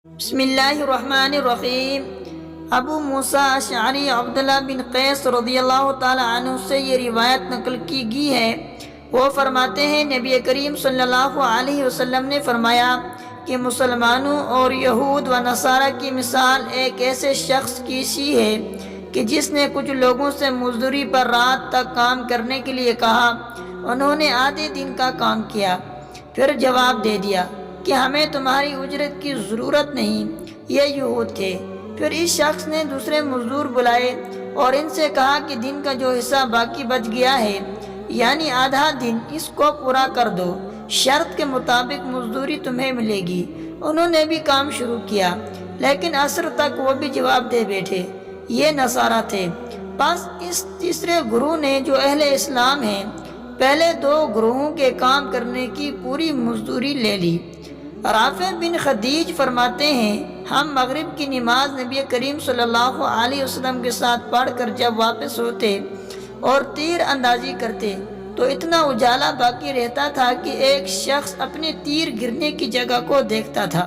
بسم اللہ الرحمن الرحیم۔ ابو موسیٰ اشعری عبداللہ بن قیس رضی اللہ تعالی عنہ سے یہ روایت نقل کی گئی ہے۔ وہ فرماتے ہیں نبی کریم صلی اللہ علیہ وسلم نے فرمایا کہ مسلمانوں اور یہود و نصارہ کی مثال ایک ایسے شخص کی سی ہے کہ جس نے کچھ لوگوں سے مزدوری پر رات تک کام کرنے کے لیے کہا۔ انہوں نے آدھے دن کا کام کیا، پھر جواب دے دیا کہ ہمیں تمہاری اجرت کی ضرورت نہیں۔ یہ یہود تھے۔ پھر اس شخص نے دوسرے مزدور بلائے اور ان سے کہا کہ دن کا جو حصہ باقی بچ گیا ہے، یعنی آدھا دن، اس کو پورا کر دو، شرط کے مطابق مزدوری تمہیں ملے گی۔ انہوں نے بھی کام شروع کیا، لیکن عصر تک وہ بھی جواب دے بیٹھے۔ یہ نصارہ تھے۔ پس اس تیسرے گروہ نے، جو اہل اسلام ہیں، پہلے دو گروہوں کے کام کرنے کی پوری مزدوری لے لی۔ رافع بن خدیج فرماتے ہیں، ہم مغرب کی نماز نبی کریم صلی اللہ علیہ وسلم کے ساتھ پڑھ کر جب واپس ہوتے اور تیر اندازی کرتے تو اتنا اجالا باقی رہتا تھا کہ ایک شخص اپنے تیر گرنے کی جگہ کو دیکھتا تھا۔